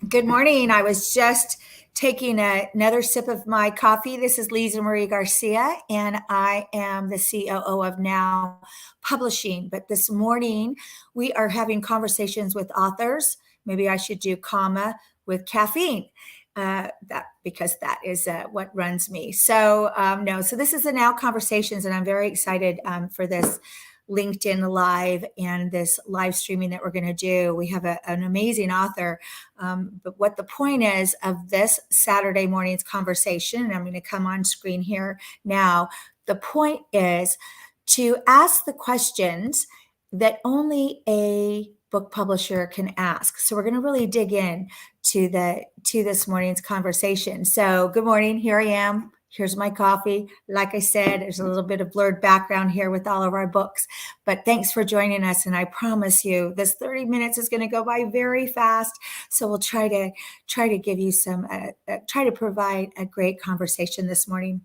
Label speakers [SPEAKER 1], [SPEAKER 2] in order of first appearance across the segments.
[SPEAKER 1] Good morning. I was just taking another sip of my coffee. This is Lisa Marie Garcia, and I am the COO of Now Publishing. But this morning, we are having conversations with authors. Maybe I should do comma with caffeine. That because that is what runs me. So this is the Now Conversations, and I'm very excited for this LinkedIn Live and this live streaming that we're going to do. We have an amazing author. But what the point is of this Saturday morning's conversation, and I'm going to come on screen here now, the point is to ask the questions that only a book publisher can ask. So we're going to really dig in to this morning's conversation. So good morning. Here I am. Here's my coffee. Like I said, there's a little bit of blurred background here with all of our books, but thanks for joining us. And I promise you this 30 minutes is going to go by very fast. So we'll try to give you try to provide a great conversation this morning.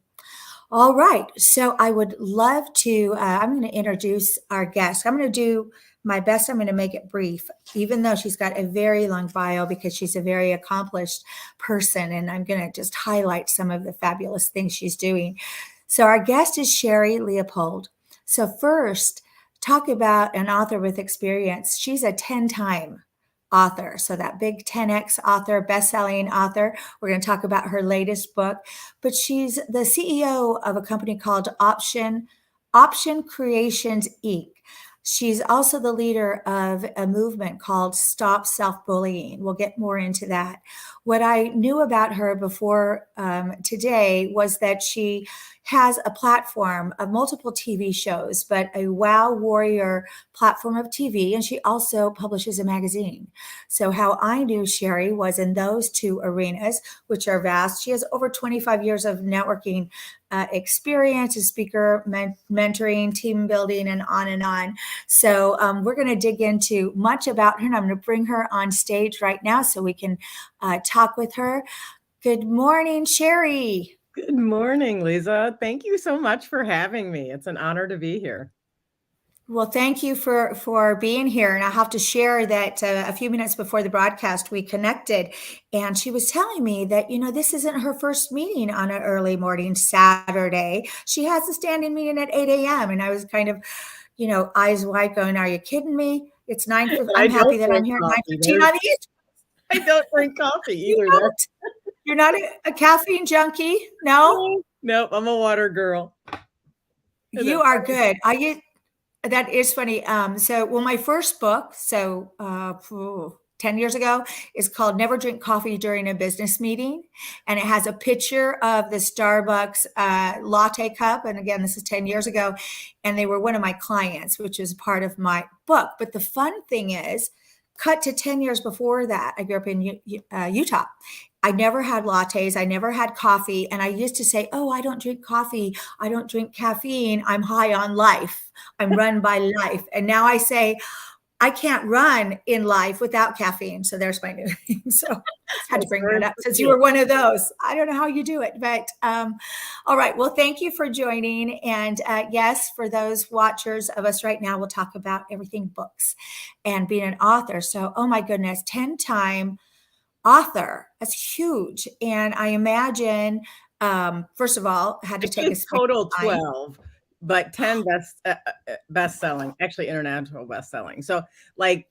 [SPEAKER 1] All right. So I would love to, I'm going to introduce our guest. I'm going to do my best. I'm going to make it brief, even though she's got a very long bio because she's a very accomplished person. And I'm going to just highlight some of the fabulous things she's doing. So our guest is Sherry Leopold. So first, talk about an author with experience. She's a 10-time author. So that big 10X author, best-selling author. We're going to talk about her latest book, but she's the CEO of a company called Option Creations Inc. She's also the leader of a movement called Stop Self-Bullying. We'll get more into that. What I knew about her before today was that she has a platform of multiple TV shows, but a Wow Warrior platform of TV, and she also publishes a magazine. So how I knew Sherry was in those two arenas, which are vast. She has over 25 years of networking experience, a speaker, mentoring, team building, and on and on. So we're going to dig into much about her, and I'm going to bring her on stage right now so we can talk with her. Good morning, Sherry.
[SPEAKER 2] Good morning, Lisa. Thank you so much for having me. It's an honor to be here.
[SPEAKER 1] Well, thank you for being here. And I have to share that a few minutes before the broadcast, we connected, and she was telling me that, this isn't her first meeting on an early morning Saturday. She has a standing meeting at 8 a.m. And I was kind of, eyes wide going, are you kidding me? It's 9:50. I'm happy that I'm here at 9:15 on the East.
[SPEAKER 2] I don't drink coffee either.
[SPEAKER 1] You're not a caffeine junkie? No?
[SPEAKER 2] Nope, I'm a water girl.
[SPEAKER 1] You are good. That is funny. My first book, 10 years ago, is called Never Drink Coffee During a Business Meeting. And it has a picture of the Starbucks latte cup. And again, this is 10 years ago. And they were one of my clients, which is part of my book. But the fun thing is, cut to 10 years before that, I grew up in Utah. I never had lattes. I never had coffee. And I used to say, oh, I don't drink coffee. I don't drink caffeine. I'm high on life. I'm run by life. And now I say, I can't run in life without caffeine. So there's my new thing. So I had to bring that up since you were one of those. I don't know how you do it, but all right. Well, thank you for joining. And yes, for those watchers of us right now, we'll talk about everything books and being an author. So, oh my goodness, 10-time author. That's huge. And I imagine, first of all, had to take a
[SPEAKER 2] total 12, but 10 best-selling, actually international best-selling. So like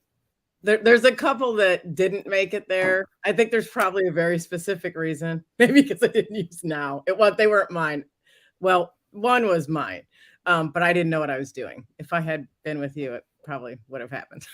[SPEAKER 2] there's a couple that didn't make it there. I think there's probably a very specific reason, maybe because I didn't use Now. They weren't mine. Well, one was mine, but I didn't know what I was doing. If I had been with you, it probably would have happened.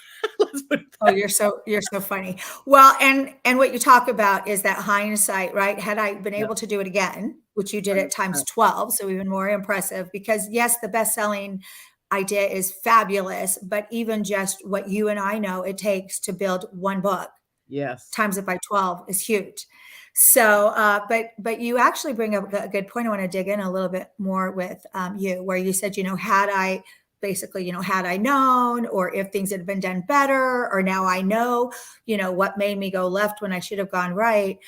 [SPEAKER 1] Oh, you're so funny. Well, and what you talk about is that hindsight, right? Had I been able to do it again, which you did at times 12, so even more impressive, because yes, the best-selling idea is fabulous, but even just what you and I know it takes to build one book,
[SPEAKER 2] yes,
[SPEAKER 1] times it by 12 is huge. So, but you actually bring up a good point. I want to dig in a little bit more with you, where you said, had I known, or if things had been done better, or now I know, what made me go left when I should have gone right.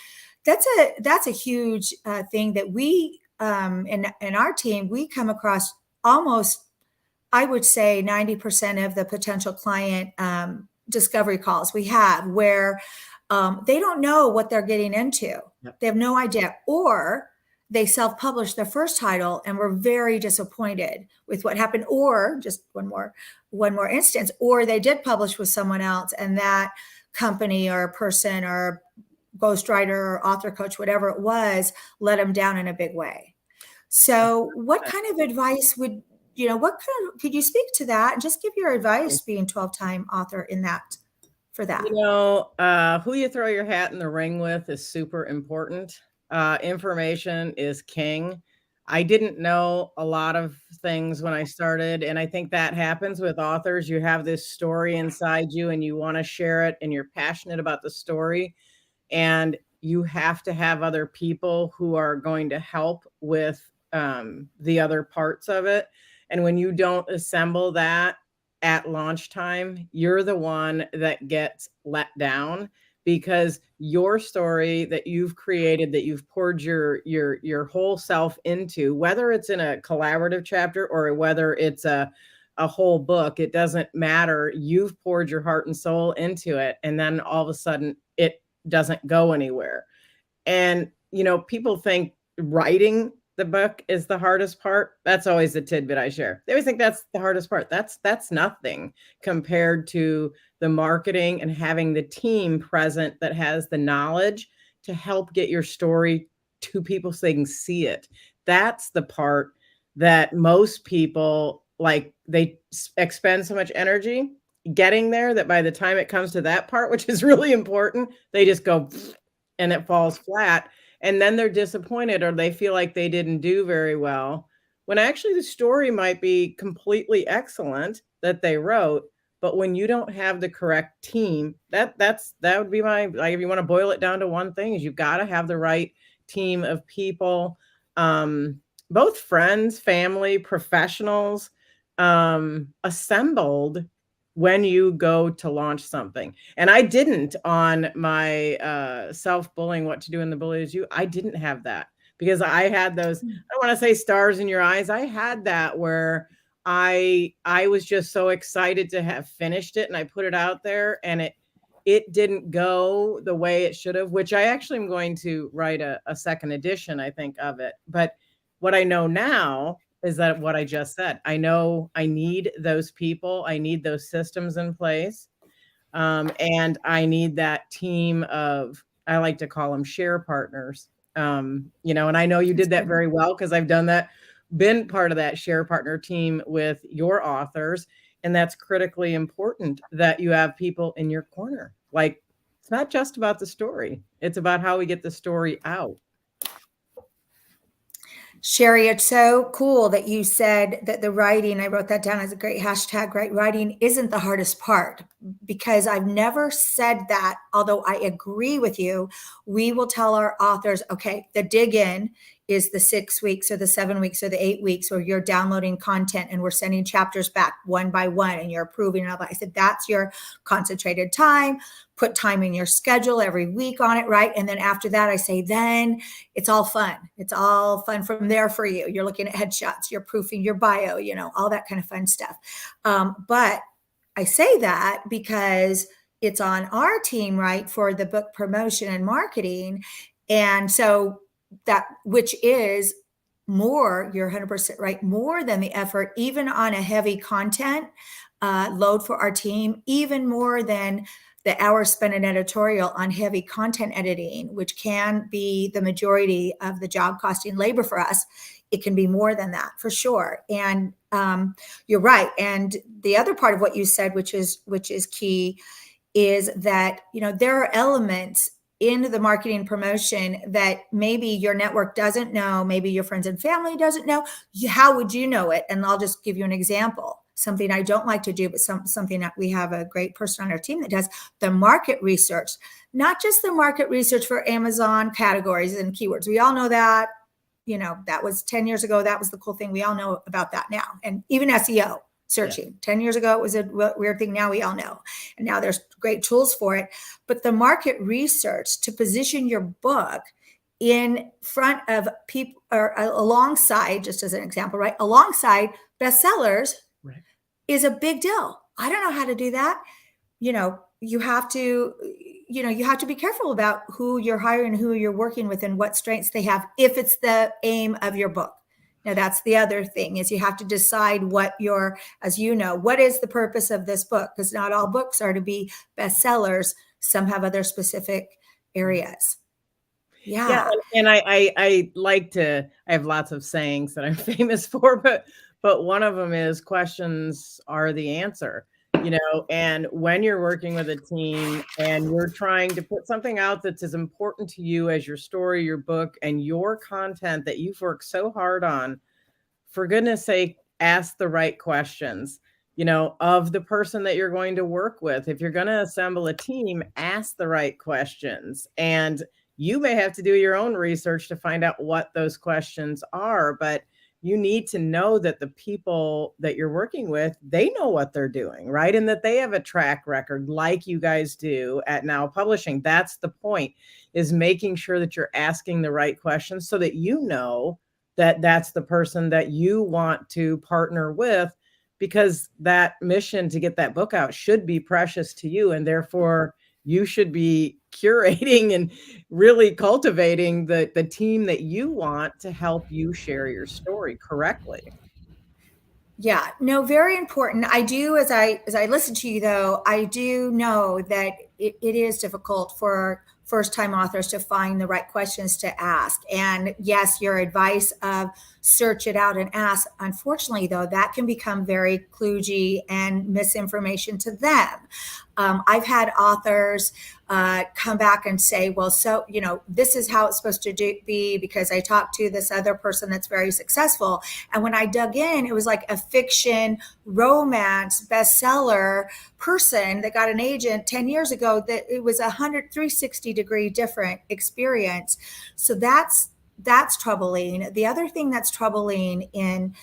[SPEAKER 1] That's a huge thing that we, in our team, we come across almost, I would say 90% of the potential client discovery calls we have where they don't know what they're getting into.
[SPEAKER 2] Yep.
[SPEAKER 1] They have no idea. Or they self-published their first title and were very disappointed with what happened. Or just one more instance, or they did publish with someone else and that company or person or ghostwriter or author coach, whatever it was, let them down in a big way. So what kind of advice would, could you speak to that and just give your advice being 12-time author in that, for that?
[SPEAKER 2] Who you throw your hat in the ring with is super important. Information is king. I didn't know a lot of things when I started, and I think that happens with authors. You have this story inside you and you want to share it and you're passionate about the story, and you have to have other people who are going to help with the other parts of it. And when you don't assemble that at launch time, you're the one that gets let down, because your story that you've created, that you've poured your whole self into, whether it's in a collaborative chapter or whether it's a whole book, it doesn't matter. You've poured your heart and soul into it, and then all of a sudden it doesn't go anywhere. And people think writing the book is the hardest part. That's always the tidbit I share. They always think that's the hardest part. That's nothing compared to the marketing and having the team present that has the knowledge to help get your story to people so they can see it. That's the part that most people, like, they expend so much energy getting there that by the time it comes to that part, which is really important, they just go and it falls flat. And then they're disappointed, or they feel like they didn't do very well, when actually the story might be completely excellent that they wrote. But when you don't have the correct team, that would be my, like, if you want to boil it down to one thing, is you've got to have the right team of people, both friends, family, professionals, assembled when you go to launch something. And I didn't, on my self-bullying, what to do in the bully is you, I didn't have that, because I had those, I don't want to say stars in your eyes. I had that where I was just so excited to have finished it, and I put it out there, and it didn't go the way it should have, which I actually am going to write a second edition, I think, of it. But what I know now is that what I just said, I know I need those people. I need those systems in place. And I need that team of, I like to call them share partners. And I know you did that very well, because I've done that, been part of that share partner team with your authors. And that's critically important, that you have people in your corner. Like, it's not just about the story. It's about how we get the story out.
[SPEAKER 1] Sherry, it's so cool that you said that the writing, I wrote that down as a great hashtag, right? Writing isn't the hardest part, because I've never said that, although I agree with you. We will tell our authors, okay, the dig in is the 6 weeks or the 7 weeks or the 8 weeks, or you're downloading content and we're sending chapters back one by one and you're approving and all that. I said, that's your concentrated time. Put time in your schedule every week on it, right? And then after that, I say, then it's all fun. It's all fun from there for you. You're looking at headshots, you're proofing your bio, all that kind of fun stuff. But I say that because it's on our team, right, for the book promotion and marketing. And so that, which is more, you're 100% right, more than the effort, even on a heavy content load for our team, even more than the hours spent in editorial on heavy content editing, which can be the majority of the job costing labor for us. It can be more than that, for sure. And you're right. And the other part of what you said, which is key, is that there are elements in the marketing promotion that maybe your network doesn't know, maybe your friends and family doesn't know. How would you know it? And I'll just give you an example. Something I don't like to do, but something that we have a great person on our team that does: the market research. Not just the market research for Amazon categories and keywords. We all know that. That was 10 years ago. That was the cool thing. We all know about that now. And even SEO searching. Yeah. 10 years ago, it was a weird thing. Now we all know. And now there's great tools for it. But the market research to position your book in front of people, or alongside, just as an example, right? Alongside bestsellers, right, is a big deal. I don't know how to do that. you have to, you have to be careful about who you're hiring, who you're working with, and what strengths they have, if it's the aim of your book. Now, that's the other thing, is you have to decide what your, as you know, what is the purpose of this book? Because not all books are to be bestsellers. Some have other specific areas.
[SPEAKER 2] Yeah,
[SPEAKER 1] Yeah.
[SPEAKER 2] and I like to, I have lots of sayings that I'm famous for, but one of them is questions are the answer, and when you're working with a team and you're trying to put something out that's as important to you as your story, your book, and your content that you've worked so hard on, for goodness sake, ask the right questions, of the person that you're going to work with. If you're going to assemble a team, ask the right questions. And you may have to do your own research to find out what those questions are, but you need to know that the people that you're working with, they know what they're doing, right? And that they have a track record like you guys do at Now Publishing. That's the point, is making sure that you're asking the right questions so that that that's the person that you want to partner with, because that mission to get that book out should be precious to you. And therefore, you should be curating and really cultivating the team that you want to help you share your story correctly.
[SPEAKER 1] Yeah, no, very important. I do, as I listen to you though, I do know that it is difficult for first time authors to find the right questions to ask. And yes, your advice of search it out and ask, unfortunately though, that can become very kludgy and misinformation to them. I've had authors come back and say, well, so, this is how it's supposed to be because I talked to this other person that's very successful. And when I dug in, it was like a fiction romance bestseller person that got an agent 10 years ago, that it was 360-degree different experience. So that's troubling. The other thing that's troubling in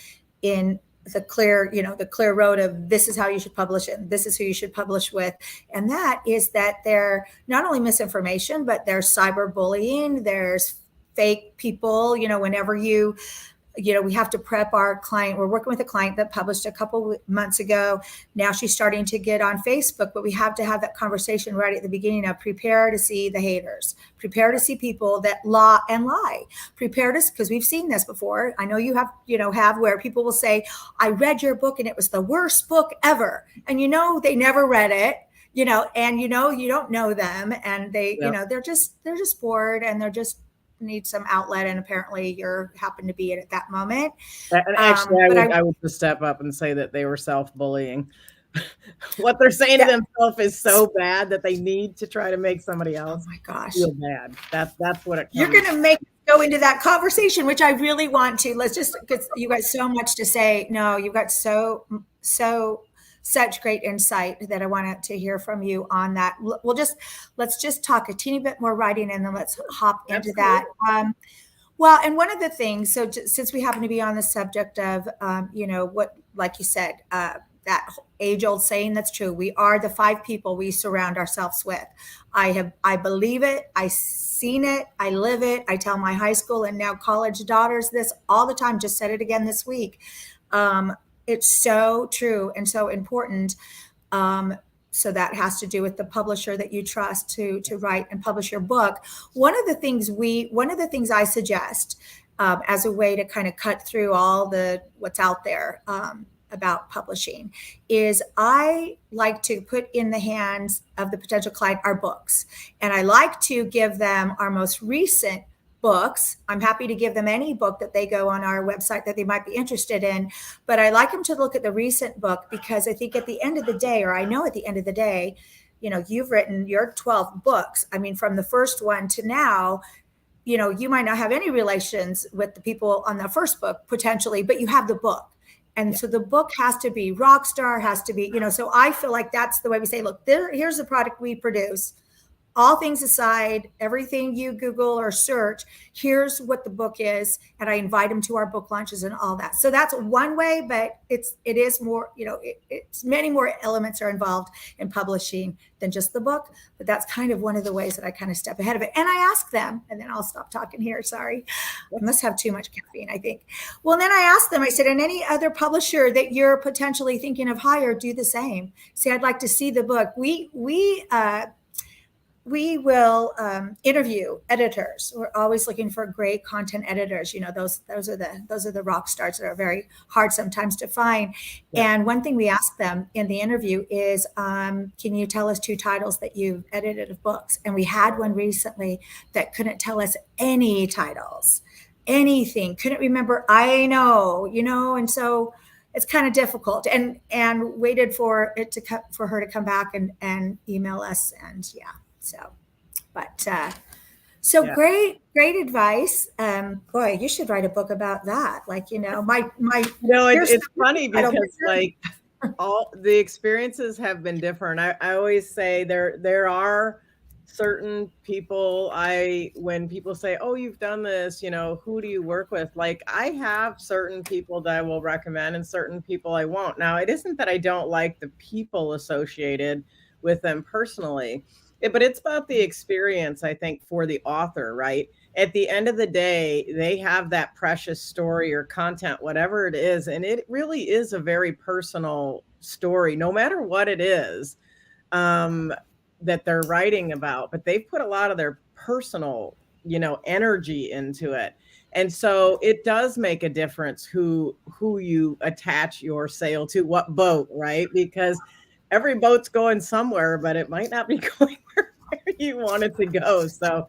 [SPEAKER 1] the clear road of this is how you should publish it, and this is who you should publish with, and that is that they're not only misinformation, but there's cyberbullying, there's fake people. Whenever we have to prep our client. We're working with a client that published a couple months ago. Now she's starting to get on Facebook, but we have to have that conversation right at the beginning of prepare to see the haters, prepare to see people that lie, prepare to, because we've seen this before. I know you have where people will say, I read your book and it was the worst book ever. And they never read it. And you don't know them, and they,
[SPEAKER 2] Yep.
[SPEAKER 1] they're just bored, and they're just need some outlet, and apparently you happen to be it at that moment.
[SPEAKER 2] And actually,
[SPEAKER 1] But
[SPEAKER 2] I would just step up and say that they were self-bullying. What they're saying to
[SPEAKER 1] yeah,
[SPEAKER 2] themselves is so bad that they need to try to make somebody
[SPEAKER 1] oh
[SPEAKER 2] else
[SPEAKER 1] my gosh,
[SPEAKER 2] feel bad. That's what it
[SPEAKER 1] you're
[SPEAKER 2] comes.
[SPEAKER 1] going to make go into that conversation, which I really want to. Let's just, because you got so much to say. No, you've got such great insight that I wanted to hear from you on that. Let's just talk a teeny bit more writing, and then let's hop into
[SPEAKER 2] Absolutely.
[SPEAKER 1] that. Well, and one of the things, so since we happen to be on the subject of, what, like you said, that age old saying that's true. We are the 5 people we surround ourselves with. I believe it. I've seen it. I live it. I tell my high school and now college daughters this all the time. Just said it again this week. It's so true and so important. So that has to do with the publisher that you trust to write and publish your book. One of the things I suggest as a way to kind of cut through all the what's out there about publishing is I like to put in the hands of the potential client our books, and I like to give them our most recent books. I'm happy to give them any book that they go on our website that they might be interested in, but I like them to look at the recent book, because I think at the end of the day, or I know at the end of the day, you've written your 12 books. I mean, from the first one to now, you might not have any relations with the people on the first book potentially, but you have the book. And so the book has to be rock star, has to be, so I feel like that's the way we say, look, here's the product we produce. all things aside, everything you Google or search, here's what the book is. And I invite them to our book launches and all that. So that's one way, but it is more, it's many more elements are involved in publishing than just the book. But that's kind of one of the ways that I kind of step ahead of it. And I ask them, and then I'll stop talking here. Sorry. I must have too much caffeine, I think. Well, then I asked them, I said, and any other publisher that you're potentially thinking of hire, do the same. Say, I'd like to see the book. We will interview editors. We're always looking for great content editors. Those are the rock stars that are very hard sometimes to find. Yeah. And one thing we ask them in the interview is, can you tell us 2 titles that you've edited of books? And we had one recently that couldn't tell us any titles, anything, couldn't remember. I know, and so it's kind of difficult. And waited for her to come back and email us, and yeah. So, but yeah. Great advice. Boy, you should write a book about that. Like,
[SPEAKER 2] it's funny because like all the experiences have been different. I always say there are certain people when people say, oh, you've done this, who do you work with? Like, I have certain people that I will recommend and certain people I won't. Now, it isn't that I don't like the people associated with them personally. But it's about the experience, I think, for the author, right? At the end of the day, they have that precious story or content, whatever it is. And it really is a very personal story, no matter what it is that they're writing about. But they've put a lot of their personal, energy into it. And so it does make a difference who you attach your sail to, what boat, right? Because every boat's going somewhere, but it might not be going where you want it to go. So,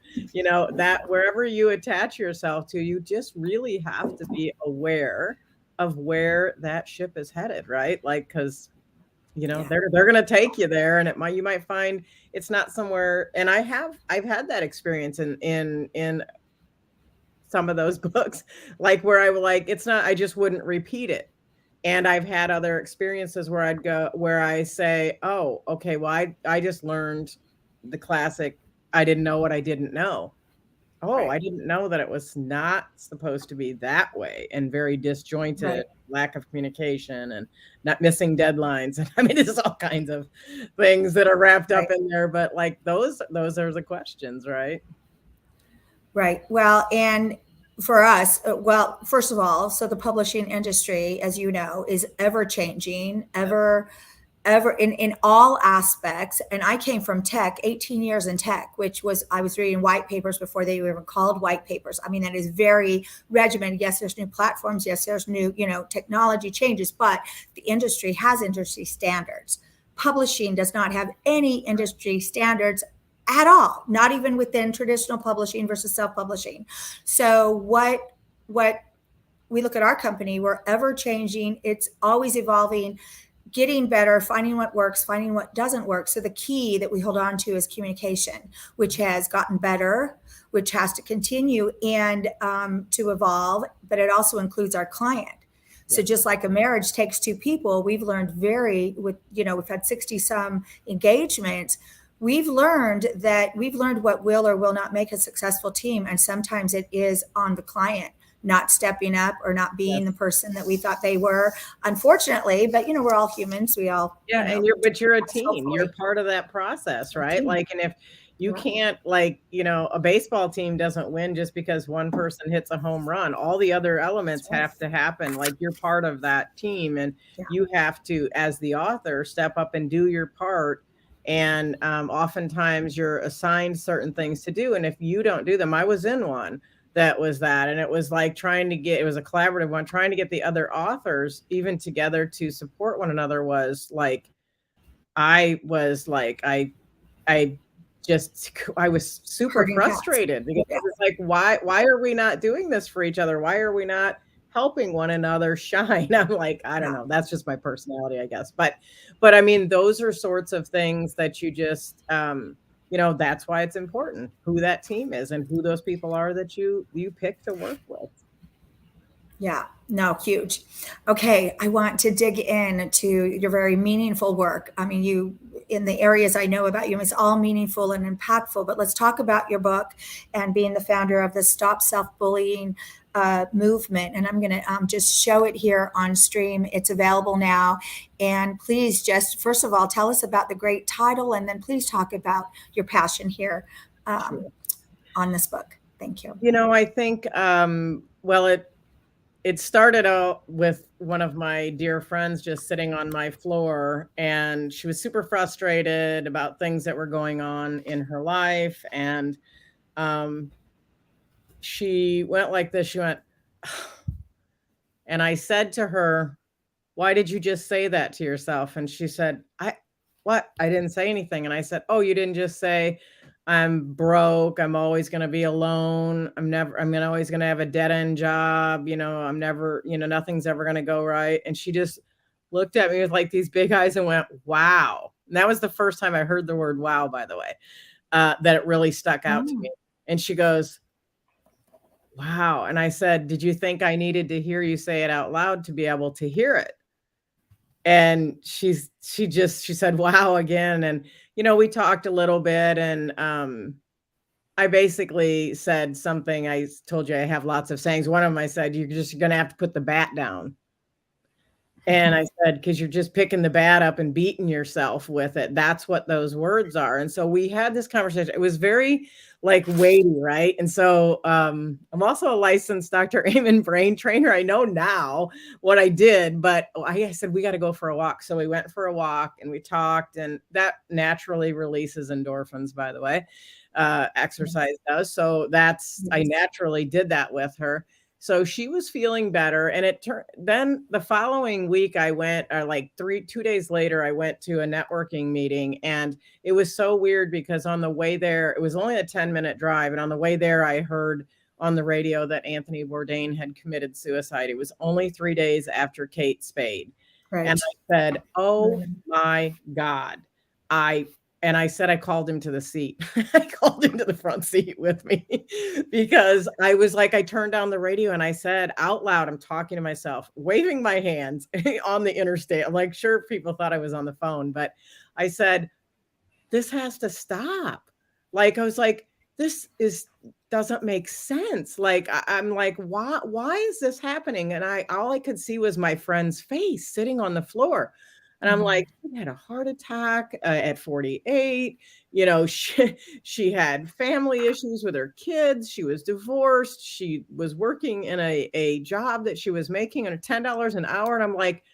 [SPEAKER 2] that wherever you attach yourself to, you just really have to be aware of where that ship is headed, right? Like, because, they're going to take you there, and you might find it's not somewhere. And I've had that experience in some of those books, like where I just wouldn't repeat it. And I've had other experiences where I say, oh, okay, well, I just learned the classic, I didn't know what I didn't know. Oh, right. I didn't know that it was not supposed to be that way, and very disjointed, right. Lack of communication and not missing deadlines. And I mean, there's all kinds of things that are wrapped up in there, but like those are the questions, right?
[SPEAKER 1] Right. Well, and for us, first of all, so the publishing industry, as you know, is ever changing, ever in all aspects. And I came from tech, 18 years in tech, I was reading white papers before they were even called white papers. I mean, that is very regimented. Yes, there's new platforms. Yes, there's new, technology changes, but the industry has industry standards. Publishing does not have any industry standards at all, not even within traditional publishing versus self-publishing. So what we look at our company, we're ever changing. It's always evolving, getting better, finding what works, finding what doesn't work. So the key that we hold on to is communication, which has gotten better, which has to continue and to evolve, but it also includes our client. So just like a marriage takes 2 people, we've learned we've had 60 some engagements. We've learned what will or will not make a successful team. And sometimes it is on the client not stepping up or not being the person that we thought they were, unfortunately. But, we're all humans. We all.
[SPEAKER 2] Yeah. And you're a team. You're part of that process, right? Like, and if you can't, like, a baseball team doesn't win just because one person hits a home run. All the other elements have to happen. Like, you're part of that team, and you have to, as the author, step up and do your part. And oftentimes you're assigned certain things to do. And if you don't do them, I was in one that was that. And it was like it was a collaborative one, trying to get the other authors even together to support one another was like, I was super frustrated because it's like, why are we not doing this for each other? Why are we not helping one another shine? I'm like, I don't know. That's just my personality, I guess. But I mean, those are sorts of things that you just, that's why it's important who that team is and who those people are that you pick to work with.
[SPEAKER 1] Yeah, no, huge. Okay. I want to dig into your very meaningful work. I mean, in the areas I know about you. It's all meaningful and impactful. But let's talk about your book and being the founder of the Stop Self-Bullying movement. And I'm going to just show it here on stream. It's available now. And please just, first of all, tell us about the great title, and then please talk about your passion here on this book. Thank you.
[SPEAKER 2] You know, I think, well, it started out with one of my dear friends just sitting on my floor, and she was super frustrated about things that were going on in her life. And she went like this. She went, and I said to her, "Why did you just say that to yourself?" And she said, what? I didn't say anything. And I said, "Oh, you didn't just say, I'm broke. I'm always going to be alone. I'm always going to have a dead end job. I'm never, nothing's ever going to go right." And she just looked at me with like these big eyes and went, "Wow." And that was the first time I heard the word "wow," by the way, that it really stuck out to me. And she goes, "Wow." And I said, "Did you think I needed to hear you say it out loud to be able to hear it?" And she said, "Wow," again. And, we talked a little bit, and I basically said something. I told you I have lots of sayings. One of them, I said, "You're just going to have to put the bat down." And I said, "Because you're just picking the bat up and beating yourself with it. That's what those words are." And so we had this conversation. It was very like weighty, right? And so I'm also a licensed Dr. Amen brain trainer. I know now what I did, but I said, "We got to go for a walk." So we went for a walk and we talked, and that naturally releases endorphins, by the way. Exercise does. So I naturally did that with her. So she was feeling better. And then the following week I went, or like 2 days later, I went to a networking meeting, and it was so weird because on the way there, it was only a 10-minute drive. And on the way there, I heard on the radio that Anthony Bourdain had committed suicide. It was only 3 days after Kate Spade. Right. And I said, "Oh my God." And I said, I called him to the seat. I called him to the front seat with me because I was like, I turned down the radio and I said out loud, I'm talking to myself, waving my hands on the interstate. I'm like, sure, people thought I was on the phone, but I said, "This has to stop." Like, I was like, this doesn't make sense. Like, I'm like, why is this happening? And all I could see was my friend's face sitting on the floor. And I'm like, she had a heart attack at 48. She had family issues with her kids. She was divorced. She was working in a job that she was making at $10 an hour. And I'm like,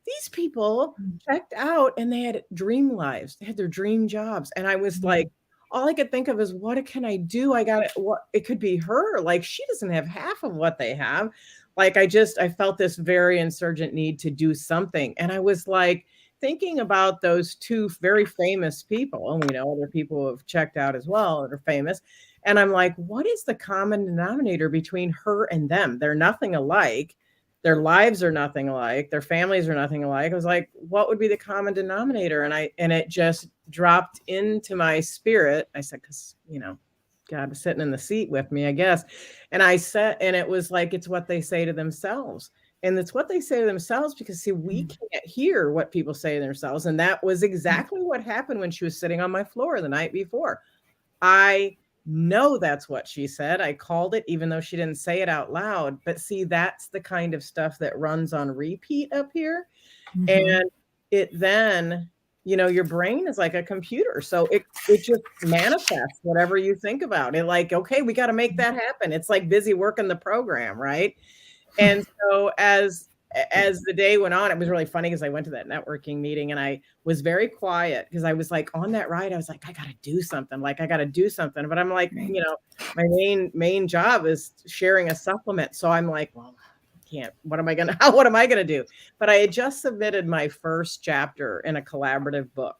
[SPEAKER 2] these people checked out and they had dream lives. They had their dream jobs. And I was like, all I could think of is, what can I do? It could be her. Like, she doesn't have half of what they have. Like, I felt this very insurgent need to do something. And I was like, thinking about those two very famous people, and we know other people who have checked out as well that are famous. And I'm like, what is the common denominator between her and them? They're nothing alike. Their lives are nothing alike. Their families are nothing alike. I was like, what would be the common denominator? And it just dropped into my spirit. I said, because, God was sitting in the seat with me, I guess. And I said, and it was like, it's what they say to themselves. And it's what they say to themselves because, see, we can't hear what people say to themselves. And that was exactly what happened when she was sitting on my floor the night before. I know that's what she said. I called it, even though she didn't say it out loud. But see, that's the kind of stuff that runs on repeat up here. And it then, your brain is like a computer. So it just manifests whatever you think about it. Like, okay, we got to make that happen. It's like busy working the program, right? And so as the day went on, it was really funny because I went to that networking meeting and I was very quiet because I was like, on that ride, I was like, I got to do something. Like, I got to do something. But I'm like, my main job is sharing a supplement. So I'm like, well, I can't. What am I going to do? But I had just submitted my first chapter in a collaborative book.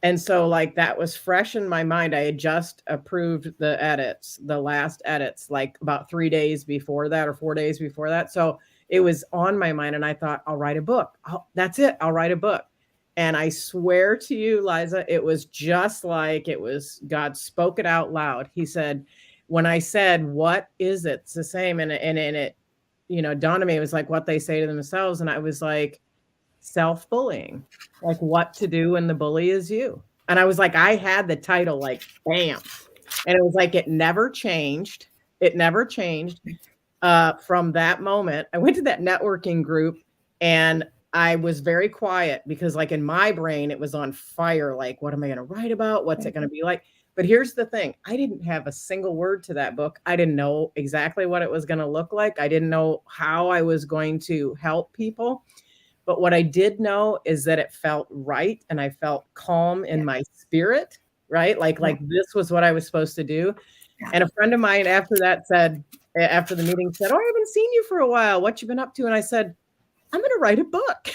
[SPEAKER 2] And so like that was fresh in my mind. I had just approved the last edits, like about 3 days before that or 4 days before that. So it was on my mind and I thought, I'll write a book. That's it. I'll write a book. And I swear to you, Liza, it was just like God spoke it out loud. He said, when I said, what is it? It's the same. And it, dawned on me, it was like what they say to themselves. And I was like, self-bullying, like what to do when the bully is you. And I was like, I had the title like, bam. And it was like, it never changed. It never changed. From that moment, I went to that networking group and I was very quiet because, like, in my brain, it was on fire. Like, what am I going to write about? What's it going to be like? But here's the thing. I didn't have a single word to that book. I didn't know exactly what it was going to look like. I didn't know how I was going to help people. But what I did know is that it felt right. And I felt calm in my spirit, right? Like this was what I was supposed to do. And a friend of mine after that said, after the meeting said, oh, I haven't seen you for a while. What you been up to? And I said, I'm going to write a book.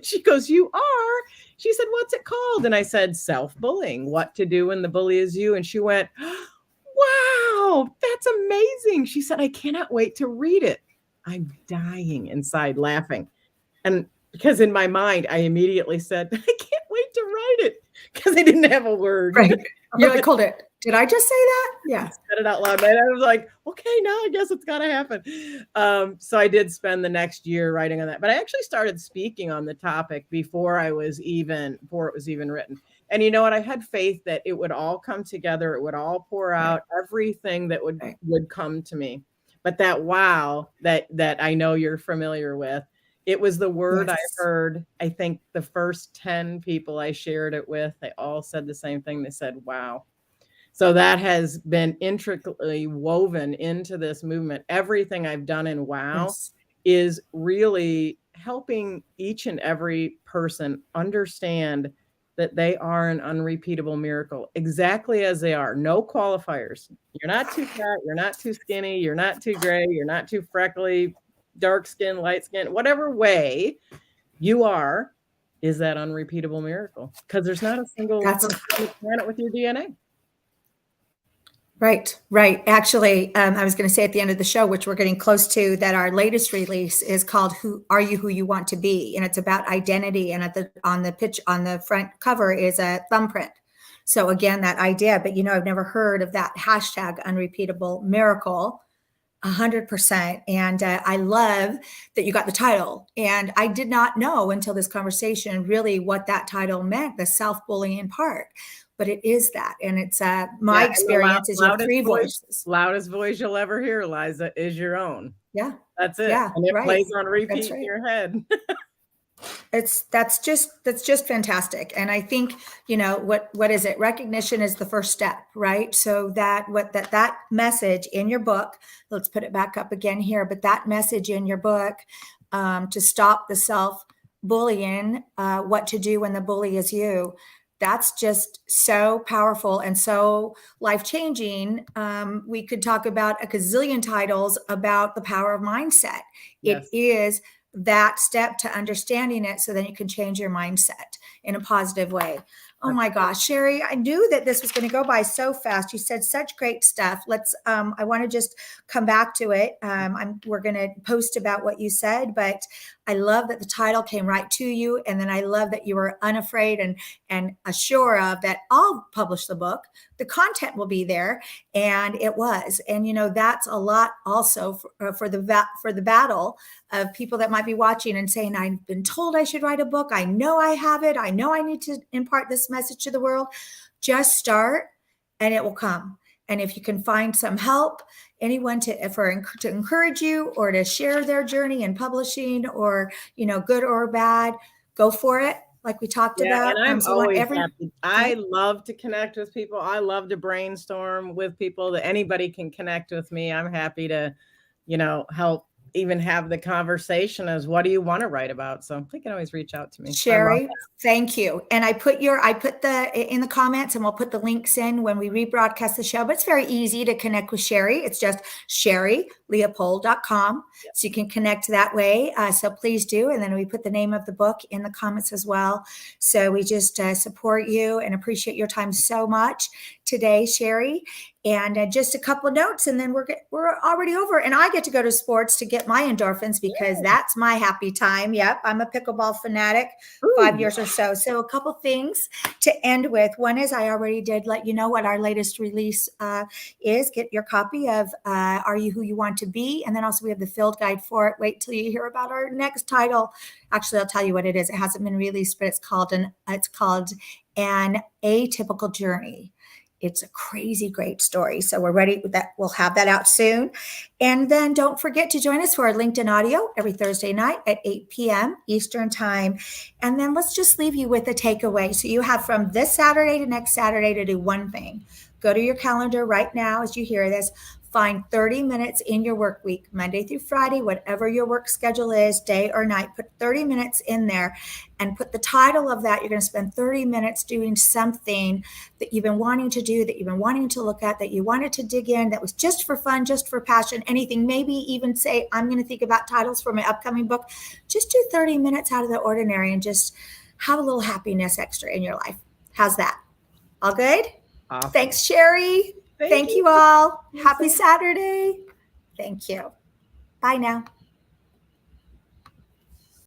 [SPEAKER 2] She goes, you are? She said, what's it called? And I said, self-bullying, what to do when the bully is you. And she went, wow, that's amazing. She said, I cannot wait to read it. I'm dying inside laughing. And because in my mind, I immediately said, I can't wait to write it because I didn't have a word.
[SPEAKER 1] Right. You're like, hold it. Did I just say that? Yeah.
[SPEAKER 2] I said it out loud. And I was like, okay, now I guess it's got to happen. So I did spend the next year writing on that. But I actually started speaking on the topic before it was even written. And you know what? I had faith that it would all come together. It would all pour out everything that would come to me. But that wow that I know you're familiar with, it was the word I heard. I think the first 10 people I shared it with, they all said the same thing. They said, wow. So that has been intricately woven into this movement. Everything I've done in WOW is really helping each and every person understand that they are an unrepeatable miracle, exactly as they are. No qualifiers. You're not too fat. You're not too skinny. You're not too gray. You're not too freckly, dark skin, light skin, whatever way you are is that unrepeatable miracle. Because there's not a single person on the planet with your DNA.
[SPEAKER 1] Right. Actually, I was going to say at the end of the show, which we're getting close to, that our latest release is called "Who Are You? Who You Want to Be?" and it's about identity. And on the front cover is a thumbprint. So again, that idea. But I've never heard of that hashtag unrepeatable miracle. 100%. And I love that you got the title. And I did not know until this conversation really what that title meant, the self-bullying part. But it is that. And it's my experience is your three voices.
[SPEAKER 2] Loudest voice you'll ever hear, Liza, is your own.
[SPEAKER 1] Yeah.
[SPEAKER 2] That's it.
[SPEAKER 1] Yeah,
[SPEAKER 2] and it plays on repeat in your head.
[SPEAKER 1] That's just fantastic. And I think, what is it? Recognition is the first step, right? So that message in your book, let's put it back up again here, but that message in your book, to stop the self-bullying, what to do when the bully is you, that's just so powerful and so life-changing. We could talk about a gazillion titles about the power of mindset. Yes. It is that step to understanding it so then you can change your mindset in a positive way. Oh my gosh, Sherry, I knew that this was going to go by so fast. You said such great stuff. I want to just come back to it. We're going to post about what you said, but I love that the title came right to you. And then I love that you were unafraid and assured of that I'll publish the book. The content will be there. And it was. And, that's a lot also for the battle of people that might be watching and saying, I've been told I should write a book. I know I have it. I know I need to impart this message to the world. Just start and it will come. And if you can find some help, anyone to encourage you or to share their journey in publishing or, good or bad, go for it. Like we talked about.
[SPEAKER 2] And I'm always happy. I love to connect with people. I love to brainstorm with people that anybody can connect with me. I'm happy to, help even have the conversation as what do you want to write about? So they can always reach out to me.
[SPEAKER 1] Sherry, thank you. And I put in the comments and we'll put the links in when we rebroadcast the show, but it's very easy to connect with Sherry. It's just sherryleopold.com. So you can connect that way. So please do. And then we put the name of the book in the comments as well. So we just support you and appreciate your time so much today, Sherry. And just a couple of notes, and then we're already over. And I get to go to sports to get my endorphins because that's my happy time. Yep, I'm a pickleball fanatic, 5 years or so. So a couple things to end with. One is I already did let you know what our latest release is. Get your copy of Are You Who You Want want to be. And then also we have the field guide for it. Wait till you hear about our next title. Actually, I'll tell you what it is. It hasn't been released, but it's called an atypical journey. It's a crazy great story. So we're ready with that. We'll have that out soon. And then don't forget to join us for our LinkedIn audio every Thursday night at 8 p.m. Eastern time. And then let's just leave you with a takeaway. So you have from this Saturday to next Saturday to do one thing. Go to your calendar right now as you hear this. Find 30 minutes in your work week, Monday through Friday, whatever your work schedule is, day or night. Put 30 minutes in there and put the title of that. You're going to spend 30 minutes doing something that you've been wanting to do, that you've been wanting to look at, that you wanted to dig in, that was just for fun, just for passion, anything. Maybe even say, I'm going to think about titles for my upcoming book. Just do 30 minutes out of the ordinary and just have a little happiness extra in your life. How's that? All good?
[SPEAKER 2] Awesome.
[SPEAKER 1] Thanks, Sherry. Thank you all. Happy Saturday. Thank you. Bye now.